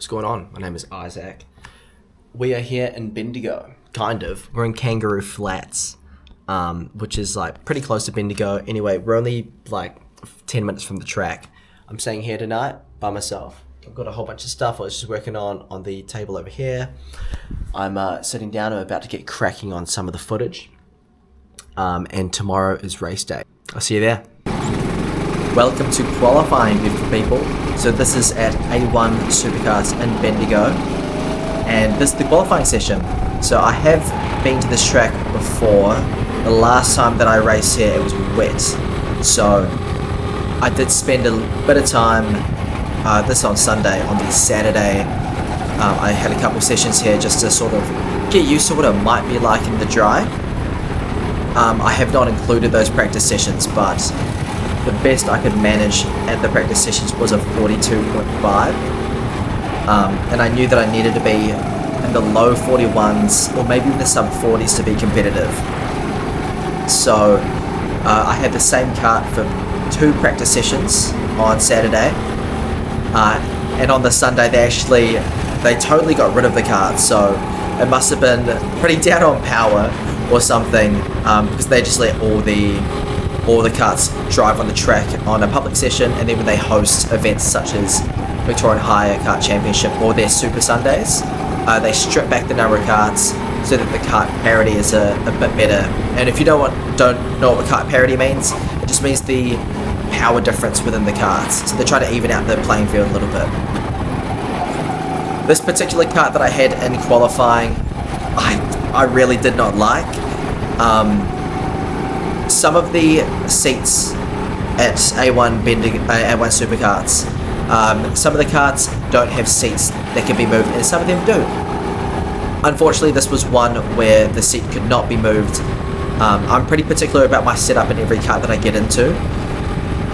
What's going on? My name is Isaac. We are here in Bendigo, kind of. We're in Kangaroo Flats, which is like pretty close to Bendigo. Anyway, we're only like 10 minutes from the track. I'm staying here tonight by myself. I've got a whole bunch of stuff I was just working on the table over here. I'm sitting down. I'm about to get cracking on some of the footage. And tomorrow is race day. I'll see you there. Welcome to qualifying, beautiful people. So this is at A1 Supa Karts in Bendigo, and this is the qualifying session. So I have been to this track before. The last time that I raced here, it was wet. So I did spend a bit of time, this on Sunday. On the Saturday, I had a couple sessions here just to sort of get used to what it might be like in the dry. I have not included those practice sessions, but the best I could manage at the practice sessions was a 42.5. And I knew that I needed to be in the low 41s or maybe the sub 40s to be competitive. So I had the same kart for 2 practice sessions on Saturday. And on the Sunday they totally got rid of the kart, so it must have been pretty down on power or something, because they just let all the karts drive on the track on a public session, and then when they host events such as Victorian Kart Championship or their Super Sundays, they strip back the number of karts so that the kart parity is a bit better. And if you don't know what kart parity means, it just means the power difference within the karts. So they're trying to even out the playing field a little bit. This particular kart that I had in qualifying, I really did not like. Some of the seats at A1 Bendigo, A1 Supa Karts, some of the karts don't have seats that can be moved, and some of them do. Unfortunately, this was one where the seat could not be moved. I'm pretty particular about my setup in every kart that I get into,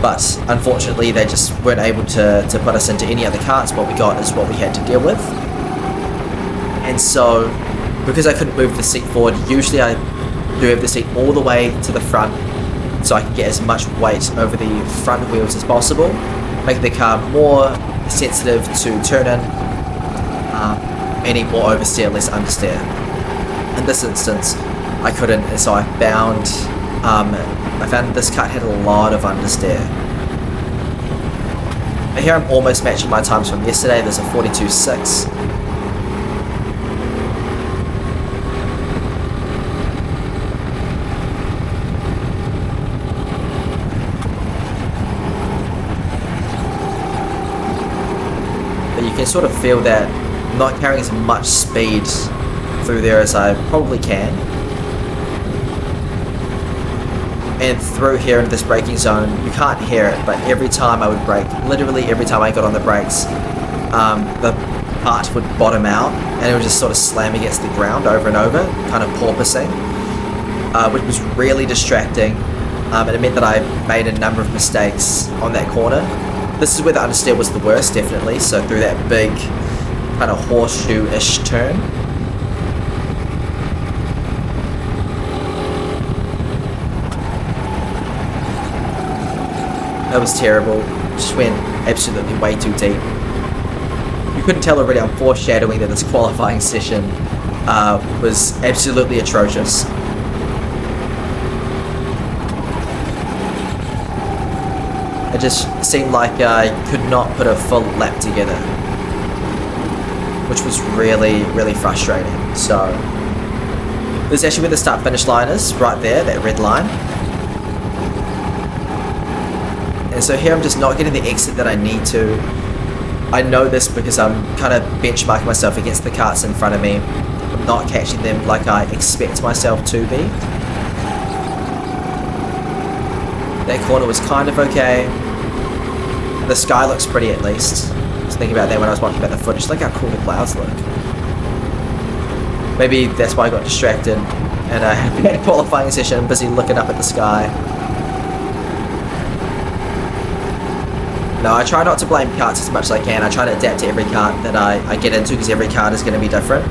but unfortunately they just weren't able to put us into any other karts. What we got is what we had to deal with. And so, because I couldn't move the seat forward, usually I do have the seat all the way to the front so I can get as much weight over the front wheels as possible, make the car more sensitive to turn in, meaning more oversteer, less understeer. In this instance, I couldn't, and so I found this kart had a lot of understeer. But here I'm almost matching my times from yesterday. There's a 42.6. You can sort of feel that I'm not carrying as much speed through there as I probably can. And through here into this braking zone, you can't hear it, but every time I would brake, literally every time I got on the brakes, the part would bottom out and it would just sort of slam against the ground over and over, kind of porpoising, which was really distracting. And it meant that I made a number of mistakes on that corner. This is where the understeer was the worst, definitely, so through that big kind of horseshoe-ish turn. That was terrible, just went absolutely way too deep. You couldn't tell already, I'm foreshadowing that this qualifying session was absolutely atrocious. It just seemed like I could not put a full lap together, which was really, really frustrating. So, this is actually where the start-finish line is, right there, that red line. And so here I'm just not getting the exit that I need to. I know this because I'm kind of benchmarking myself against the karts in front of me. I'm not catching them like I expect myself to be. That corner was kind of okay. The sky looks pretty, at least. I was thinking about that when I was watching about the footage. Look how cool the clouds look. Maybe that's why I got distracted and I had a qualifying session, busy looking up at the sky. No, I try not to blame karts as much as I can. I try to adapt to every kart that I get into, because every kart is going to be different.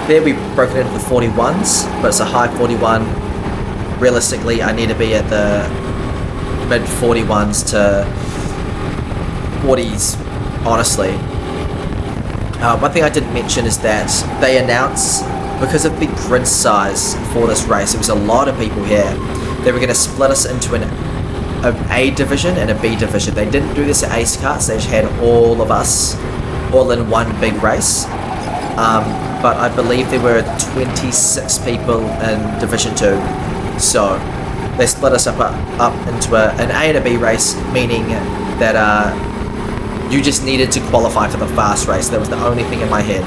There we broke it into the 41s, but it's a high 41. Realistically, I need to be at the mid 41s to 40s honestly. One thing I didn't mention is that they announced, because of the grid size for this race, it was a lot of people here. They were going to split us into an A division and a B division. They didn't do this at Ace Karts. They just had all of us all in one big race. But I believe there were 26 people in Division 2. So they split us up into an A and a B race, meaning that you just needed to qualify for the fast race. That was the only thing in my head.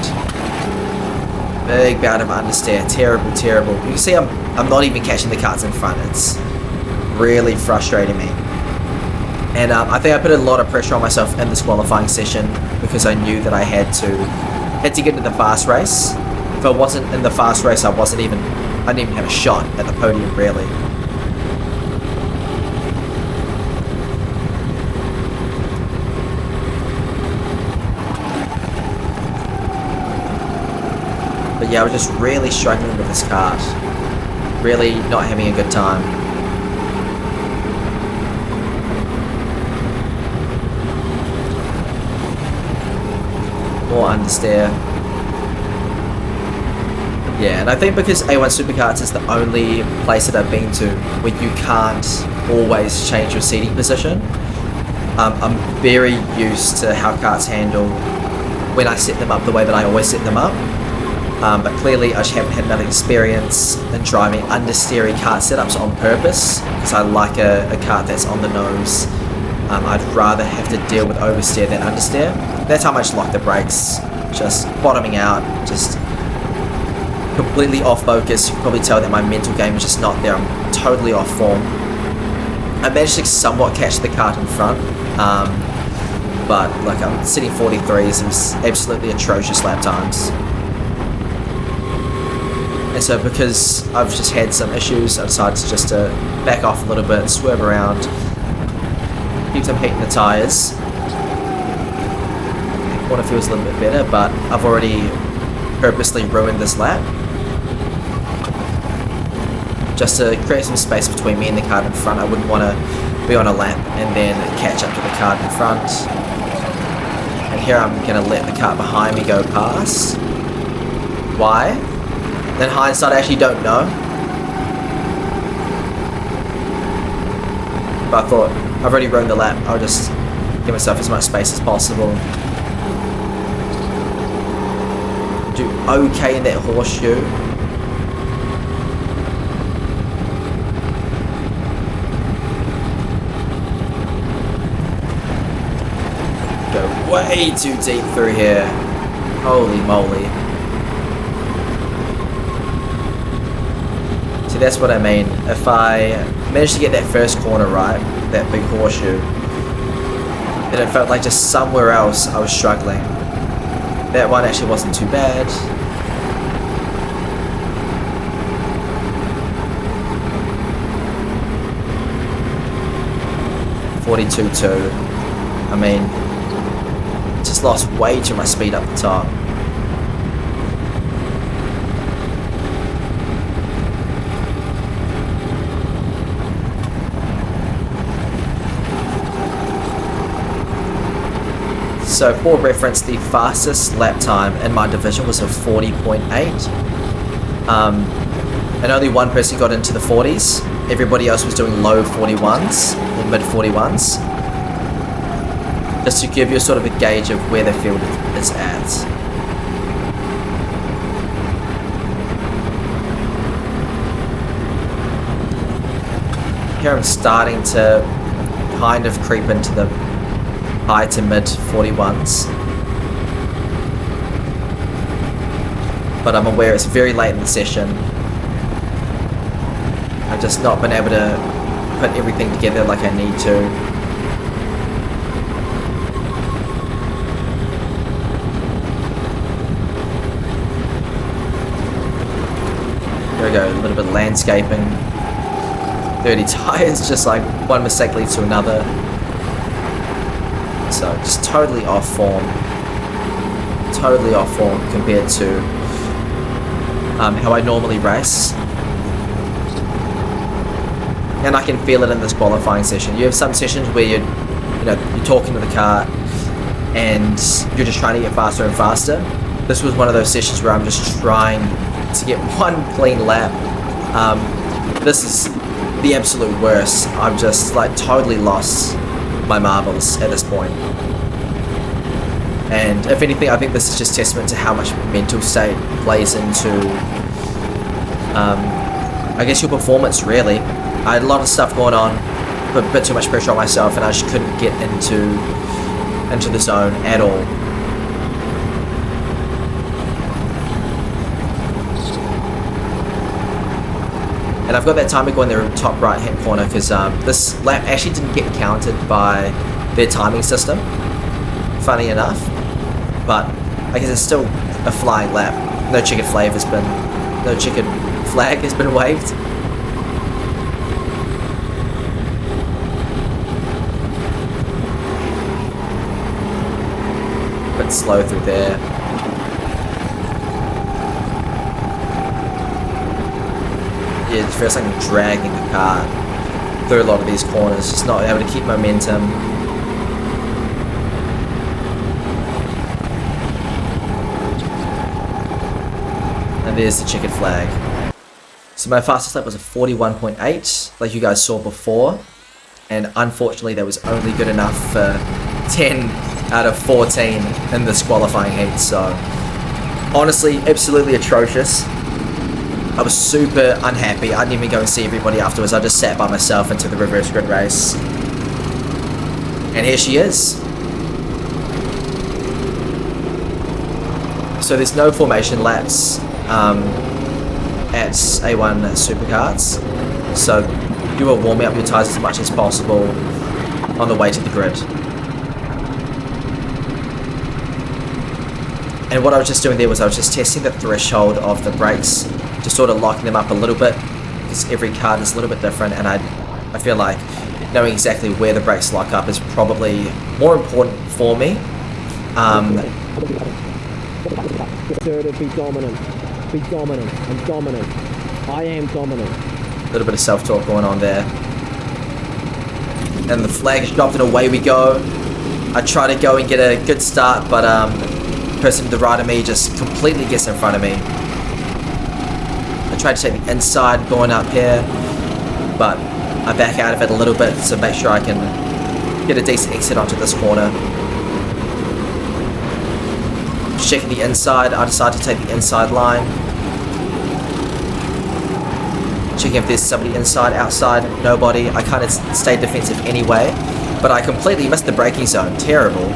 Big bout of understeer. Terrible. You can see I'm not even catching the karts in front. It's really frustrating me. And I think I put a lot of pressure on myself in this qualifying session because I knew that I had to get into the fast race. If I wasn't in the fast race, I didn't even have a shot at the podium, really. But yeah, I was just really struggling with this kart. Really not having a good time. More understeer. Yeah, and I think because A1 Supa Karts is the only place that I've been to where you can't always change your seating position, I'm very used to how karts handle when I set them up the way that I always set them up. But clearly I just haven't had enough experience in driving understeery kart setups on purpose, because I like a kart that's on the nose. I'd rather have to deal with oversteer than understeer. That's how much lock the brakes, just bottoming out, just completely off focus. You can probably tell that my mental game is just not there. I'm totally off form. I managed to somewhat catch the kart in front, but like I'm sitting 43s and absolutely atrocious lap times. And so because I've just had some issues, I decided just to back off a little bit, swerve around, keep some heat in the tyres. Water feels a little bit better, but I've already purposely ruined this lap just to create some space between me and the kart in front. I wouldn't want to be on a lap and then catch up to the kart in front. And here I'm going to let the kart behind me go past. Why? In hindsight, I actually don't know. But I thought, I've already ruined the lap, I'll just give myself as much space as possible. Do okay in that horseshoe. Go way too deep through here. Holy moly. See, that's what I mean. If I managed to get that first corner right, that big horseshoe, then it felt like just somewhere else I was struggling. That one actually wasn't too bad. .42.2. I mean, just lost way too much speed up the top. So for reference, the fastest lap time in my division was a 40.8. And only one person got into the 40s. Everybody else was doing low 41s or mid 41s. Just to give you sort of a gauge of where the field is at. Here I'm starting to kind of creep into the high to mid 41s, but I'm aware it's very late in the session. I've just not been able to put everything together like I need to. There we go, a little bit of landscaping, dirty tyres, just like one mistake leads to another. So just totally off form compared to how I normally race. And I can feel it in this qualifying session. You have some sessions where you're talking to the kart, and you're just trying to get faster and faster. This was one of those sessions where I'm just trying to get one clean lap. This is the absolute worst. I've just like totally lost my marbles at this point. And if anything, I think this is just testament to how much mental state plays into, I guess, your performance, really. I had a lot of stuff going on, but a bit too much pressure on myself, and I just couldn't get into the zone at all. And I've got that timer going there in the top right hand corner because this lap actually didn't get counted by their timing system, funny enough. But I guess it's still a flying lap. No chicken flag has been waved. Bit slow through there. Yeah, it feels like I'm dragging the car through a lot of these corners, just not able to keep momentum. And there's the chicken flag. So my fastest lap was a 41.8, like you guys saw before, and unfortunately that was only good enough for 10 out of 14 in this qualifying heat. So honestly, absolutely atrocious. I was super unhappy. I didn't even go and see everybody afterwards. I just sat by myself into the reverse grid race. And here she is. So there's no formation laps at A1 Supa Karts. So you are warming up your tyres as much as possible on the way to the grid. And what I was just doing there was I was just testing the threshold of the brakes, just sort of locking them up a little bit, because every kart is a little bit different, and I feel like knowing exactly where the brakes lock up is probably more important for me. Assertive, be dominant, I'm dominant, I am dominant. A little bit of self-talk going on there. And the flag is dropped and away we go. I try to go and get a good start, but the person to the right of me just completely gets in front of me. I tried to take the inside going up here, but I back out of it a little bit to make sure I can get a decent exit onto this corner. Checking the inside, I decided to take the inside line. Checking if there's somebody inside, outside, nobody. I kind of stayed defensive anyway, but I completely missed the braking zone, terrible.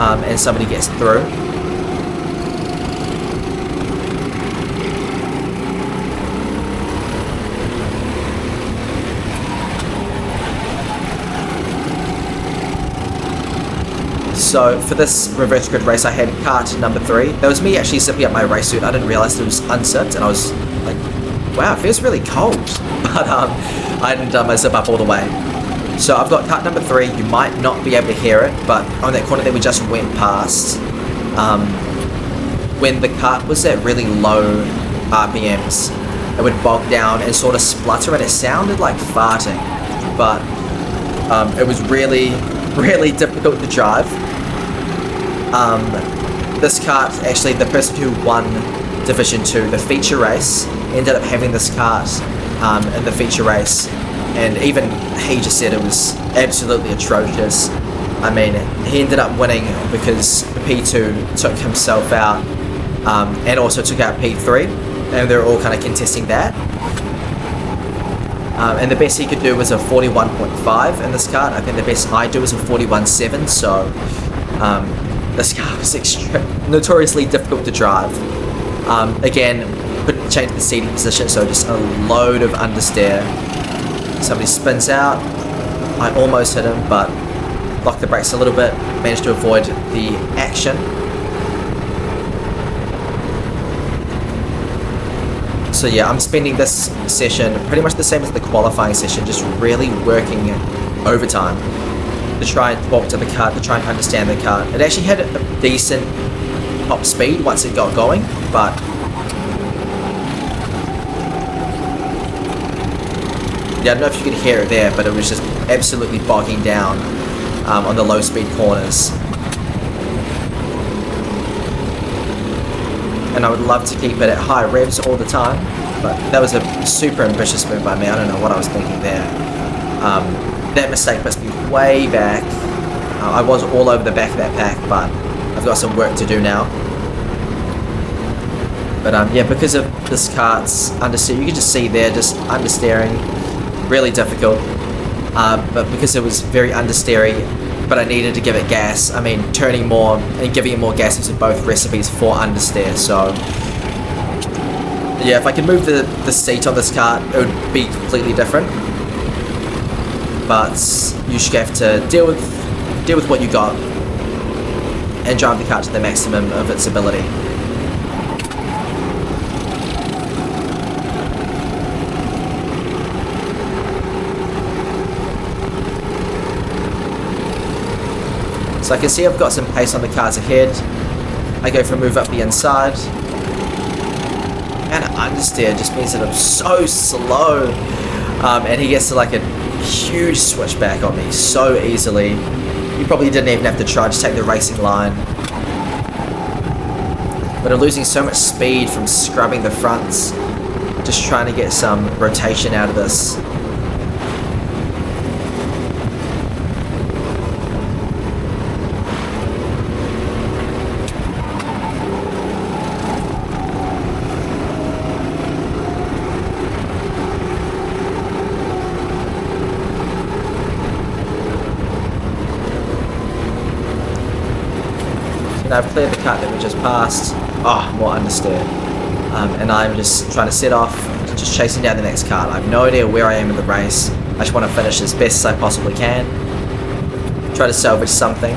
And somebody gets through. So for this reverse grid race, I had kart number 3. That was me actually zipping up my race suit. I didn't realize it was unzipped, and I was like, wow, it feels really cold. But I didn't my zip up all the way. So I've got kart number 3. You might not be able to hear it, but on that corner that we just went past, when the kart was at really low RPMs, it would bog down and sort of splutter, and it sounded like farting. But it was really, really difficult to drive. This kart, actually, the person who won Division 2, the feature race, ended up having this kart in the feature race, and even he just said it was absolutely atrocious. I mean, he ended up winning because P2 took himself out and also took out P3, and they're all kind of contesting that. And the best he could do was a 41.5 in this kart. I think the best I do is a 41.7, so this car was notoriously difficult to drive. Again, couldn't change the seating position, so just a load of understeer. Somebody spins out. I almost hit him, but locked the brakes a little bit, managed to avoid the action. So yeah, I'm spending this session pretty much the same as the qualifying session, just really working overtime to try and talk to the kart, to try and understand the kart. It actually had a decent top speed once it got going, but yeah, I don't know if you could hear it there, but it was just absolutely bogging down on the low speed corners. and I would love to keep it at high revs all the time, but that was a super ambitious move by me. I don't know what I was thinking there. That mistake puts me way back. I was all over the back of that pack, but I've got some work to do now. But yeah, because of this kart's understeer, you can just see there, just understeering, really difficult. But because it was very understeery, but I needed to give it gas. I mean, turning more and giving it more gas is both recipes for understeer. So yeah, if I could move the seat on this kart, it would be completely different. But you should have to deal with what you got and drive the kart to the maximum of its ability. So I can see I've got some pace on the cars ahead. I go for a move up the inside. And understeer just means that I'm so slow. And he gets to like a huge switchback on me so easily. You probably didn't even have to try, just take the racing line. But I'm losing so much speed from scrubbing the fronts. Just trying to get some rotation out of this. I've cleared the kart that we just passed. Oh, more understeer. And I'm just trying to set off, just chasing down the next kart. I have no idea where I am in the race. I just want to finish as best as I possibly can. Try to salvage something.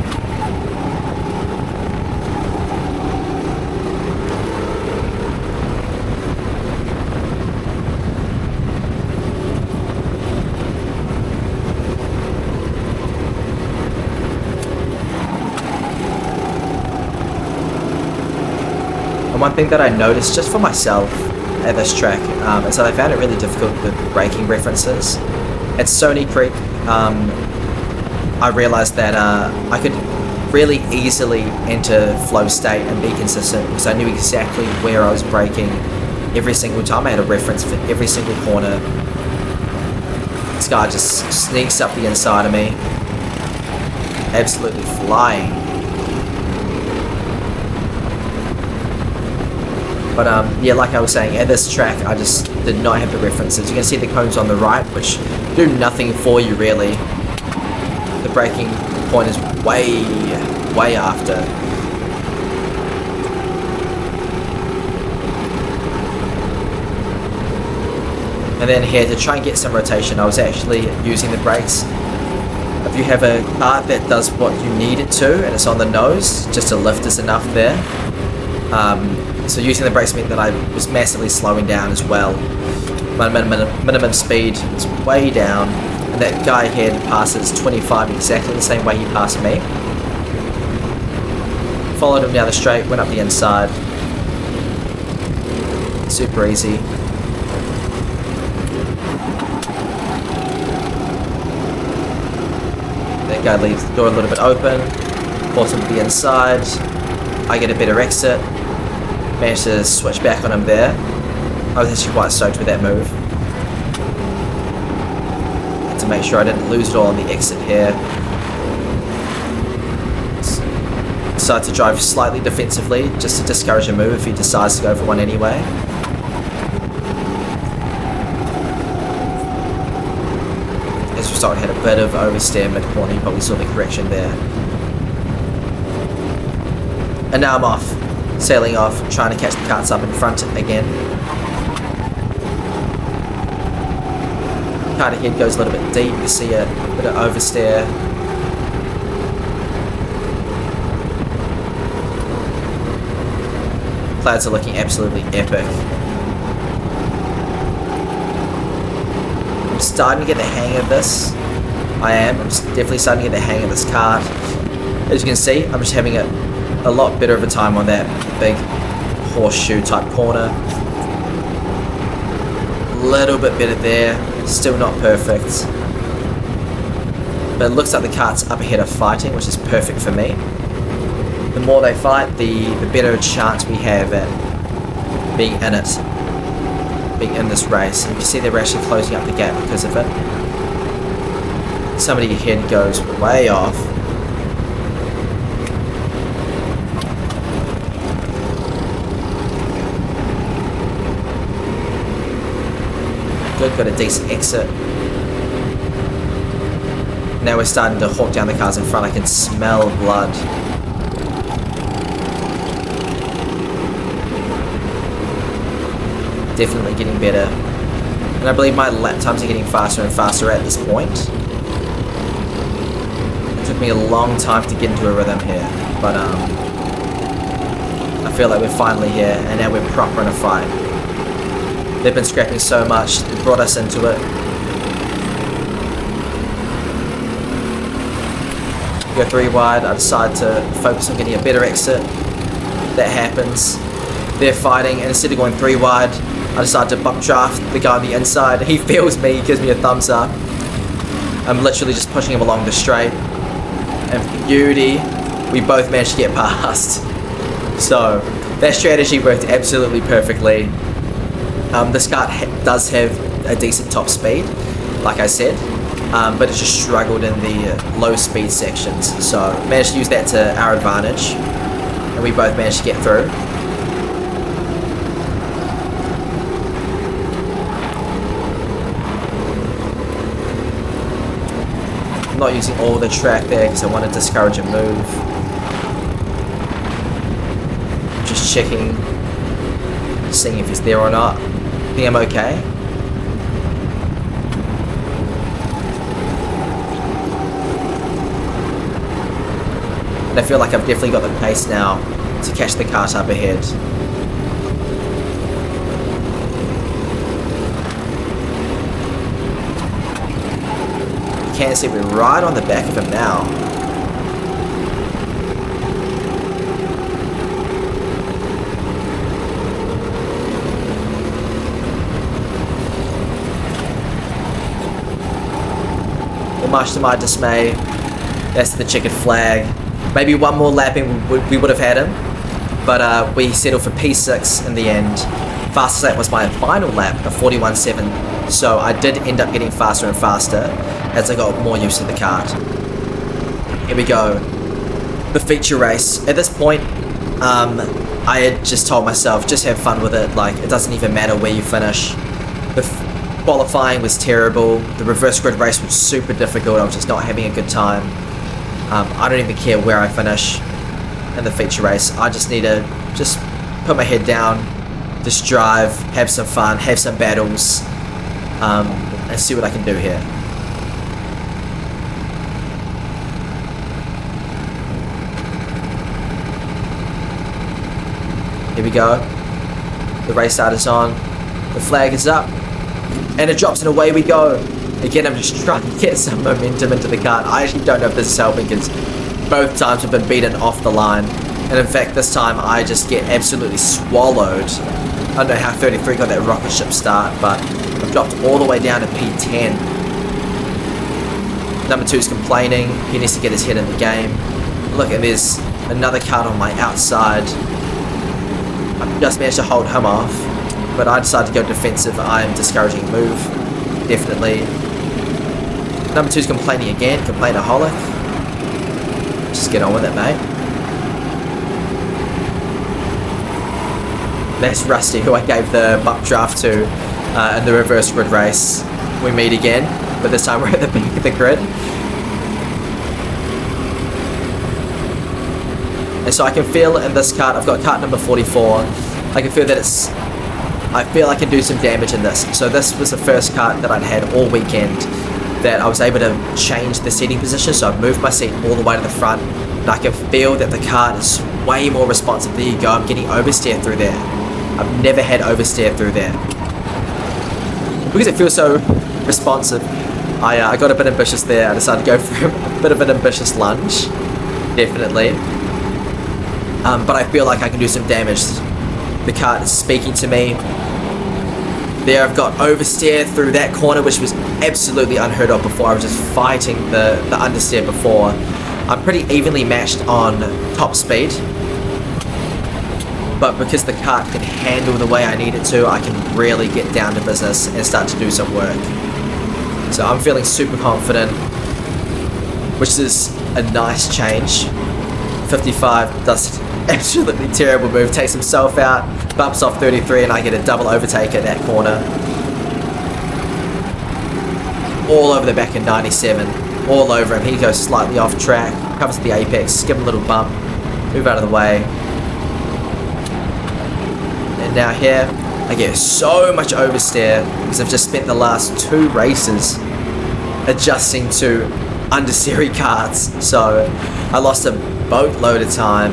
And one thing that I noticed just for myself at this track is that I found it really difficult with braking references. At Stony Creek, I realised that I could really easily enter flow state and be consistent because I knew exactly where I was braking every single time. I had a reference for every single corner. This guy just sneaks up the inside of me, absolutely flying. But yeah, like I was saying, at this track, I just did not have the references. You can see the cones on the right, which do nothing for you really. The braking point is way after. And then here, to try and get some rotation, I was actually using the brakes. If you have a kart that does what you need it to, and it's on the nose, just a lift is enough there. So using the brakes meant that I was massively slowing down as well. My minimum speed is way down, and that guy ahead passes 25 exactly the same way he passed me. Followed him down the straight, went up the inside. Super easy. That guy leaves the door a little bit open, force him to the inside. I get a better exit. Managed to switch back on him there. I was actually quite stoked with that move. Had to make sure I didn't lose it all on the exit here. Decided to drive slightly defensively just to discourage a move if he decides to go for one anyway. As a result, I had a bit of oversteer mid-corner. You probably saw the correction there. And now I'm off. Sailing off, trying to catch the karts up in front again. Kart ahead goes a little bit deep, you see a bit of oversteer. Clouds are looking absolutely epic. I'm starting to get the hang of this. I'm definitely starting to get the hang of this kart. As you can see, I'm just having a lot better of a time on that big horseshoe type corner. Little bit better there, still not perfect. But it looks like the karts up ahead are fighting, which is perfect for me. The more they fight, the better chance we have at being in it, being in this race. And you can see they're actually closing up the gap because of it. Somebody ahead goes way off. Good, got a decent exit. Now we're starting to hawk down the cars in front. I can smell blood. Definitely getting better. And I believe my lap times are getting faster and faster at this point. It took me a long time to get into a rhythm here, but I feel like we're finally here, and now we're proper in a fight. They've been scrapping so much, it brought us into it. Go 3 wide, I decide to focus on getting a better exit. That happens. They're fighting, and instead of going 3 wide, I decide to bump draft the guy on the inside. He feels me, he gives me a thumbs up. I'm literally just pushing him along the straight. And beauty, we both managed to get past. So, that strategy worked absolutely perfectly. This kart does have a decent top speed, like I said, but it just struggled in the low speed sections. So, managed to use that to our advantage, and we both managed to get through. I'm not using all the track there because I want to discourage a move. Just checking, seeing if it's there or not. I think I'm okay. And I feel like I've definitely got the pace now to catch the kart up ahead. You can see we're right on the back of him now. Much to my dismay, that's the checkered flag. Maybe one more lap and we would have had him, but we settled for P6 in the end. Fastest lap was my final lap of 41.7, so I did end up getting faster and faster as I got more used to the kart. Here we go, the feature race. At this point, I had just told myself, just have fun with it, like it doesn't even matter where you finish. The qualifying was terrible. The reverse grid race was super difficult. I was just not having a good time. I don't even care where I finish in the feature race. I just need to just put my head down, just drive, have some fun, have some battles, and see what I can do here. Here we go. The race start is on. The flag is up. And it drops and away we go. Again, I'm just trying to get some momentum into the kart. I actually don't know if this is helping because both times I've been beaten off the line. And in fact, this time I just get absolutely swallowed. I don't know how 33 got that rocket ship start, but I've dropped all the way down to P10. Number 2's complaining. He needs to get his head in the game. Look, and there's another kart on my outside. I've just managed to hold him off. But I decided to go defensive. I am discouraging a move. Definitely. Number 2's complaining again. Complainaholic. Just get on with it, mate. That's Rusty, who I gave the bump draft to in the reverse grid race. We meet again, but this time we're at the back of the grid. And so I can feel in this kart, I've got kart number 44. I can feel that I feel I can do some damage in this. So this was the first kart that I'd had all weekend that I was able to change the seating position. So I've moved my seat all the way to the front, and I can feel that the kart is way more responsive. There you go, I'm getting oversteer through there. I've never had oversteer through there. Because it feels so responsive, I got a bit ambitious there. I decided to go for a bit of an ambitious lunge, definitely. But I feel like I can do some damage. The kart is speaking to me. There I've got oversteer through that corner, which was absolutely unheard of before. I was just fighting the understeer before. I'm pretty evenly matched on top speed. but because the kart can handle the way I need it to, I can really get down to business and start to do some work. So I'm feeling super confident, which is a nice change. 55 does an absolutely terrible move, takes himself out, bumps off 33, and I get a double overtake at that corner. All over the back in 97, all over him. He goes slightly off track, comes to the apex, give him a little bump, move out of the way. And now here, I get so much oversteer because I've just spent the last 2 races adjusting to understeery karts. So I lost a boatload of time,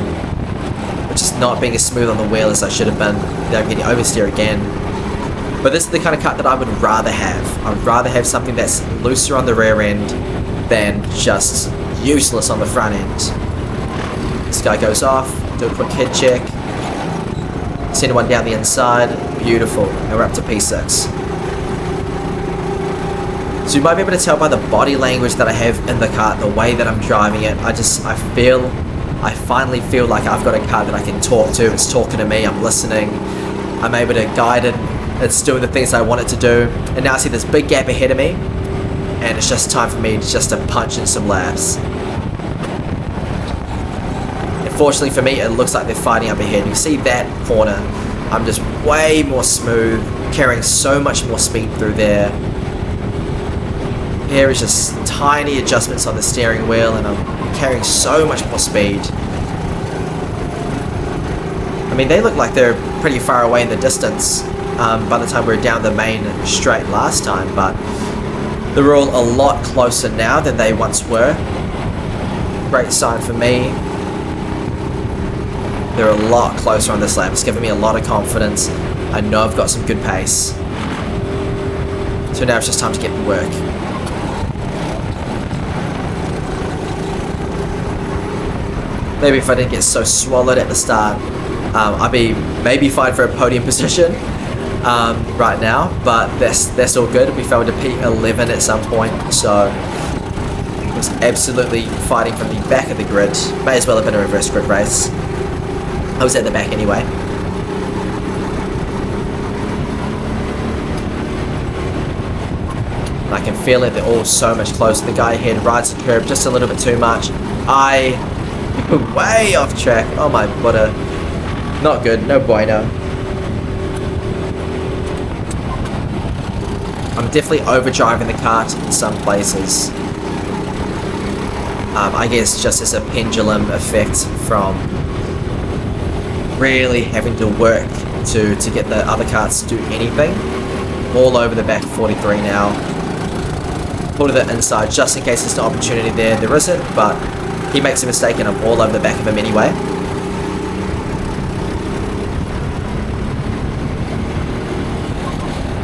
which is not being as smooth on the wheel as I should have been. Now I'm getting oversteer again. But this is the kind of kart that I would rather have. I'd rather have something that's looser on the rear end than just useless on the front end. This guy goes off, do a quick head check. Send one down the inside, beautiful. And we're up to P6. So you might be able to tell by the body language that I have in the kart, the way that I'm driving it. I finally feel like I've got a kart that I can talk to. It's talking to me, I'm listening. I'm able to guide it. It's doing the things I want it to do. And now I see this big gap ahead of me, and it's just time for me just to punch in some laps. Unfortunately for me, it looks like they're fighting up ahead. You can see that corner. I'm just way more smooth, carrying so much more speed through there. Here is just tiny adjustments on the steering wheel, and I'm carrying so much more speed. I mean, they look like they're pretty far away in the distance by the time we were down the main straight last time, but they're all a lot closer now than they once were. Great sign for me. They're a lot closer on this lap. It's giving me a lot of confidence. I know I've got some good pace. So now it's just time to get to work. Maybe if I didn't get so swallowed at the start, I'd be maybe fighting for a podium position right now, but that's all good. We fell to P11 at some point, so it was absolutely fighting from the back of the grid. May as well have been a reverse grid race. I was at the back anyway. I can feel it, they're all so much closer. The guy ahead rides the curb just a little bit too much. Way off track. Oh my, what a... Not good, no bueno. I'm definitely overdriving the kart in some places. I guess just as a pendulum effect from really having to work to get the other karts to do anything. All over the back 43 now. Pull to the inside just in case there's an opportunity there. There isn't, but he makes a mistake and I'm all over the back of him anyway.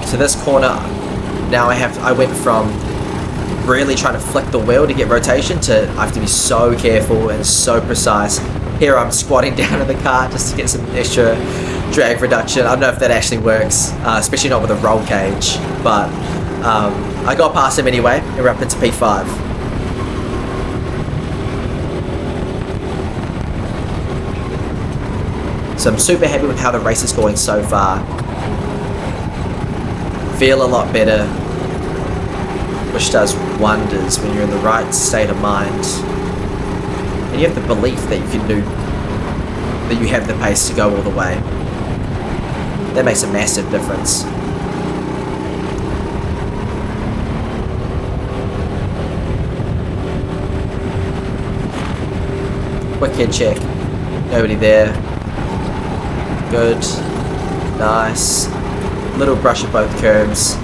So this corner, now I went from really trying to flick the wheel to get rotation to I have to be so careful and so precise. Here I'm squatting down in the car just to get some extra drag reduction. I don't know if that actually works, especially not with a roll cage, but I got past him anyway and we're up into P5. So I'm super happy with how the race is going so far. Feel a lot better, which does wonders when you're in the right state of mind. And you have the belief that you can do, that you have the pace to go all the way. That makes a massive difference. Quick head check. Nobody there. Good. Nice. Little brush of both curbs.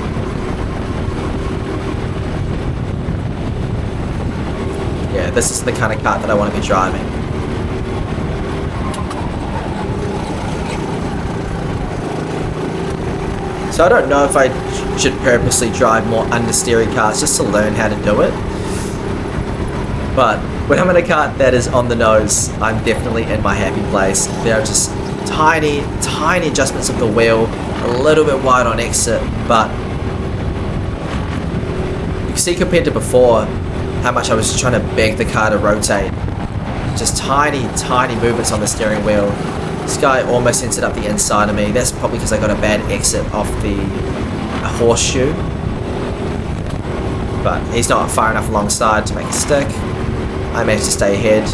Yeah, this is the kind of kart that I want to be driving. So I don't know if I should purposely drive more understeery karts just to learn how to do it. But when I'm in a kart that is on the nose, I'm definitely in my happy place. There are just tiny, tiny adjustments of the wheel, a little bit wide on exit, but you can see compared to before how much I was trying to beg the car to rotate. Just tiny, tiny movements on the steering wheel This guy almost ended up the inside of me. That's probably because I got a bad exit off the horseshoe. But he's not far enough alongside to make a stick. I managed to stay ahead.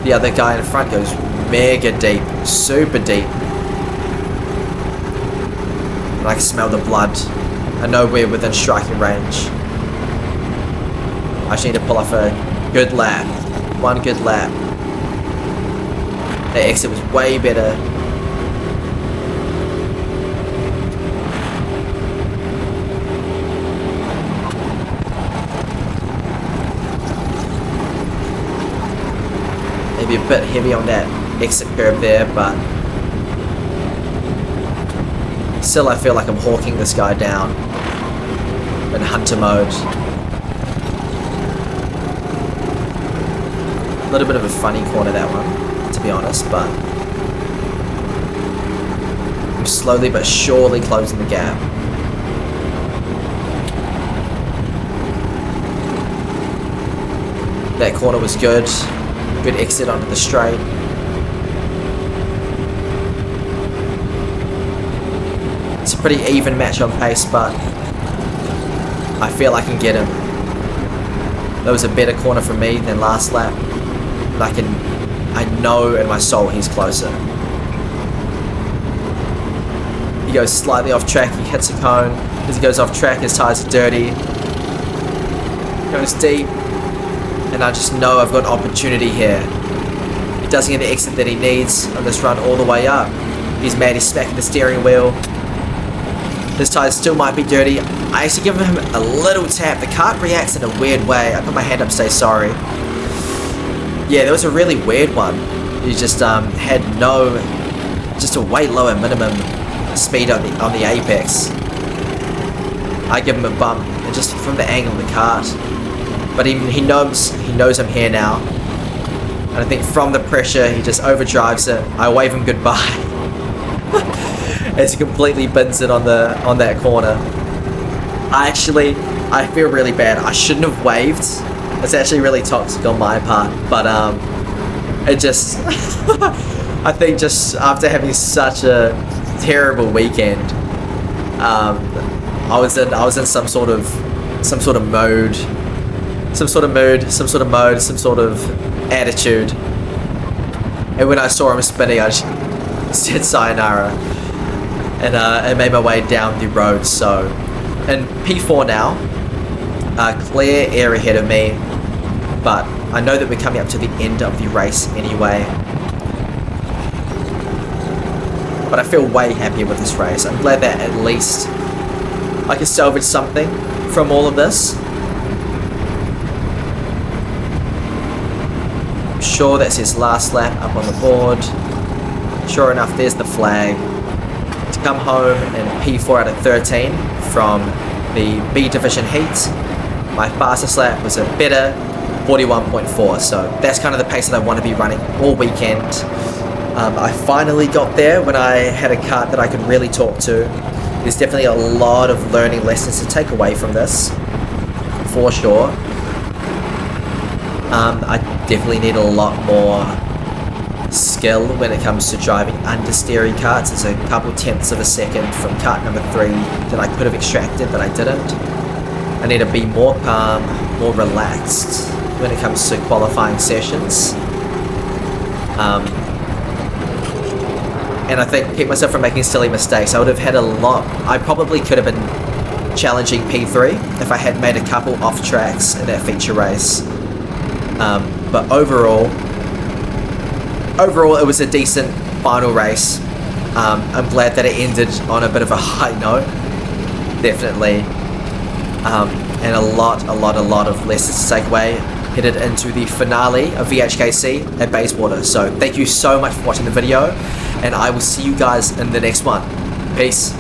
The other guy in front goes mega deep, super deep. And I can smell the blood. I know we're within striking range. I just need to pull off a good lap. One good lap. The exit was way better. Maybe a bit heavy on that exit curve there, but still I feel like I'm hawking this guy down in hunter mode. A little bit of a funny corner, that one, to be honest, but I'm slowly but surely closing the gap. That corner was good. Good exit onto the straight. It's a pretty even match on pace, but I feel I can get him. That was a better corner for me than last lap. But I know in my soul he's closer. He goes slightly off track, he hits a cone. As he goes off track, his tires are dirty. Goes deep. And I just know I've got opportunity here. He doesn't get the exit that he needs on this run all the way up. He's mad, he's smacking the steering wheel. His tires still might be dirty. I actually give him a little tap. The kart reacts in a weird way. I put my hand up to say sorry. Yeah, that was a really weird one. He just had just a way lower minimum speed on the apex. I give him a bump, and just from the angle of the kart. But he knows I'm here now. And I think from the pressure, he just overdrives it. I wave him goodbye. As he completely bins it on that corner. I feel really bad. I shouldn't have waved. It's actually really toxic on my part. But it just I think just after having such a terrible weekend, I was in some sort of mode. Some sort of attitude. And when I saw him spinning, I just said sayonara and made my way down the road. So in P4 now, clear air ahead of me, but I know that we're coming up to the end of the race anyway. But I feel way happier with this race. I'm glad that at least I can salvage something from all of this. Sure, that's his last lap up on the board. Sure enough, there's the flag. To come home in P4 out of 13 from the B Division heat, my fastest lap was a better 41.4, so that's kind of the pace that I want to be running all weekend. I finally got there when I had a kart that I could really talk to. There's definitely a lot of learning lessons to take away from this, for sure. I definitely need a lot more skill when it comes to driving understeery karts. It's a couple tenths of a second from kart number 3 that I could have extracted, but I didn't. I need to be more calm, more relaxed when it comes to qualifying sessions. And I think keep myself from making silly mistakes. I would have had a lot. I probably could have been challenging P3 if I had made a couple off tracks in that feature race. But overall it was a decent final race. I'm glad that it ended on a bit of a high note, definitely, and a lot of lessons to take away headed into the finale of VHKC at Bayswater. So thank you so much for watching the video, and I will see you guys in the next one. Peace.